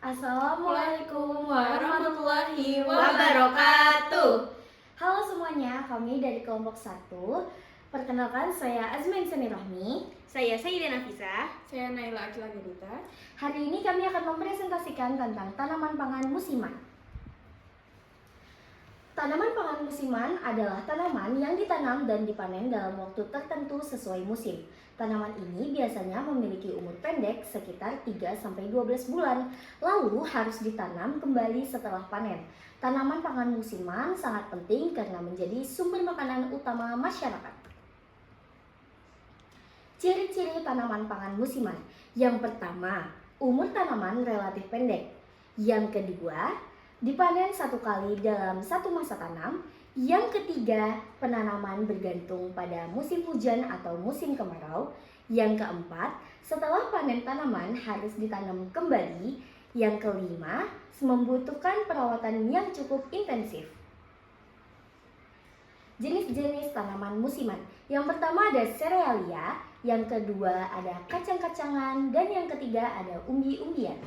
Assalamualaikum warahmatullahi wabarakatuh. Halo semuanya, kami dari kelompok 1. Perkenalkan, saya Azma Insani Rohmi. Saya Sayyidah Nafisa. Saya Naila Akila Gerita. Hari ini kami akan mempresentasikan tentang tanaman pangan musiman. Tanaman pangan musiman adalah tanaman yang ditanam dan dipanen dalam waktu tertentu sesuai musim. Tanaman ini biasanya memiliki umur pendek sekitar 3-12 bulan, lalu harus ditanam kembali setelah panen. Tanaman pangan musiman sangat penting karena menjadi sumber makanan utama masyarakat. Ciri-ciri tanaman pangan musiman. Yang pertama, umur tanaman relatif pendek. Yang kedua, dipanen satu kali dalam satu masa tanam. Yang ketiga, penanaman bergantung pada musim hujan atau musim kemarau. Yang keempat, setelah panen tanaman harus ditanam kembali. Yang kelima, membutuhkan perawatan yang cukup intensif. Jenis-jenis tanaman musiman. Yang pertama ada serealia, yang kedua ada kacang-kacangan, dan yang ketiga ada umbi-umbian.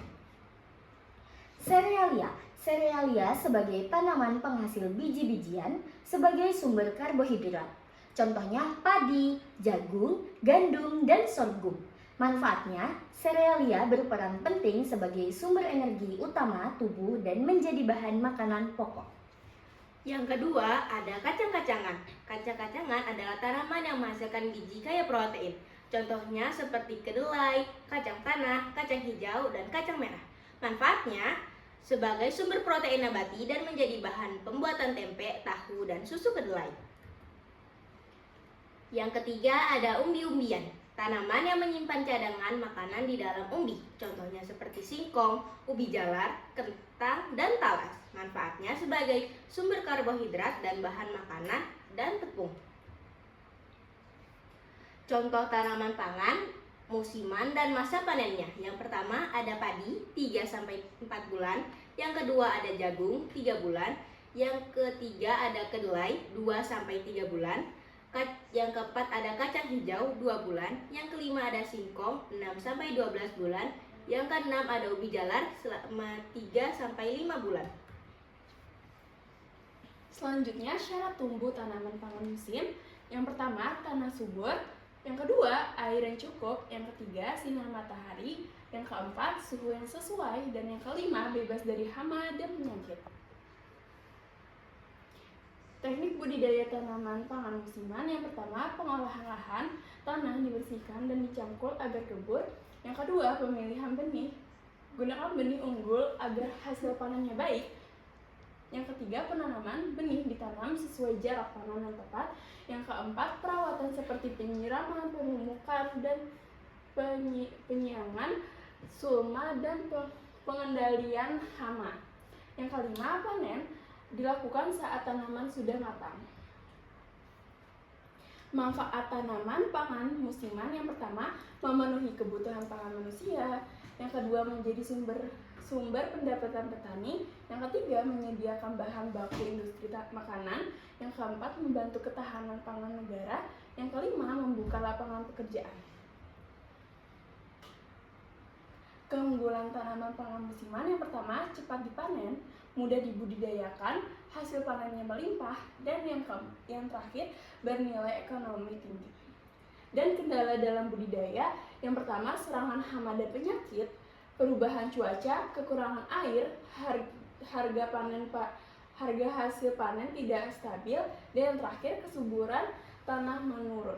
Serealia sebagai tanaman penghasil biji-bijian sebagai sumber karbohidrat. Contohnya padi, jagung, gandum, dan sorghum. Manfaatnya, serealia berperan penting sebagai sumber energi utama tubuh dan menjadi bahan makanan pokok. Yang kedua ada kacang-kacangan. Kacang-kacangan adalah tanaman yang menghasilkan biji kaya protein. Contohnya seperti kedelai, kacang tanah, kacang hijau, dan kacang merah. Manfaatnya sebagai sumber protein nabati dan menjadi bahan pembuatan tempe, tahu, dan susu kedelai. Yang ketiga ada umbi-umbian. Tanaman yang menyimpan cadangan makanan di dalam umbi. Contohnya seperti singkong, ubi jalar, kentang, dan talas. Manfaatnya sebagai sumber karbohidrat dan bahan makanan dan tepung. Contoh tanaman pangan musiman dan masa panennya. Yang pertama ada padi 3-4 bulan, yang kedua ada jagung 3 bulan, yang ketiga ada kedelai 2-3 bulan, yang keempat ada kacang hijau 2 bulan, yang kelima ada singkong 6-12 bulan, yang keenam ada ubi jalar selama 3-5 bulan. Selanjutnya syarat tumbuh tanaman pangan musim. Yang pertama tanah subur, yang kedua air yang cukup, yang ketiga sinar matahari, yang keempat suhu yang sesuai, dan yang kelima bebas dari hama dan penyakit. Teknik budidaya tanaman pangan musiman. Yang pertama, pengolahan lahan, tanah dibersihkan dan dicangkul agar gembur. Yang kedua, pemilihan benih. Gunakan benih unggul agar hasil panennya baik. Yang ketiga, penanaman benih ditanam sesuai jarak tanam yang tepat. Yang keempat, perawatan seperti penyiraman, pemupukan, dan penyiangan, sulma, dan pengendalian hama. Yang kelima, panen dilakukan saat tanaman sudah matang. Manfaat tanaman pangan musiman. Yang pertama, memenuhi kebutuhan pangan manusia. Yang kedua, menjadi sumber pendapatan petani. Yang ketiga, menyediakan bahan baku industri makanan. Yang keempat, membantu ketahanan pangan negara. Yang kelima, membuka lapangan pekerjaan. Keunggulan tanaman pangan musiman. Yang pertama, cepat dipanen, mudah dibudidayakan, hasil panennya melimpah, dan yang terakhir, bernilai ekonomi tinggi. Dan kendala dalam budidaya. Yang pertama, serangan hama dan penyakit, perubahan cuaca, kekurangan air, harga hasil panen tidak stabil, dan yang terakhir kesuburan tanah menurun.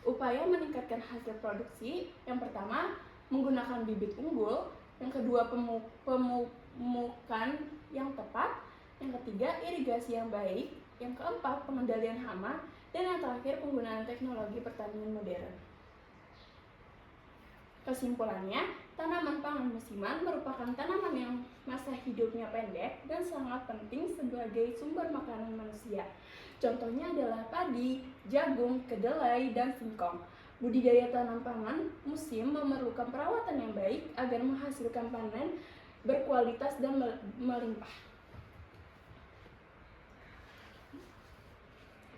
Upaya meningkatkan hasil produksi. Yang pertama, menggunakan bibit unggul. Yang kedua, pemupukan yang tepat. Yang ketiga, irigasi yang baik. Yang keempat, pengendalian hama. Dan yang terakhir, penggunaan teknologi pertanian modern. Kesimpulannya, tanaman pangan musiman merupakan tanaman yang masa hidupnya pendek dan sangat penting sebagai sumber makanan manusia. Contohnya adalah padi, jagung, kedelai, dan singkong. Budidaya tanaman pangan musim memerlukan perawatan yang baik agar menghasilkan panen berkualitas dan melimpah.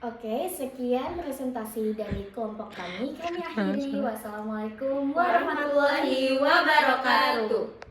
Oke, sekian presentasi dari kelompok kami. Kami akhiri. Wassalamualaikum warahmatullahi wabarakatuh. wabarakatuh.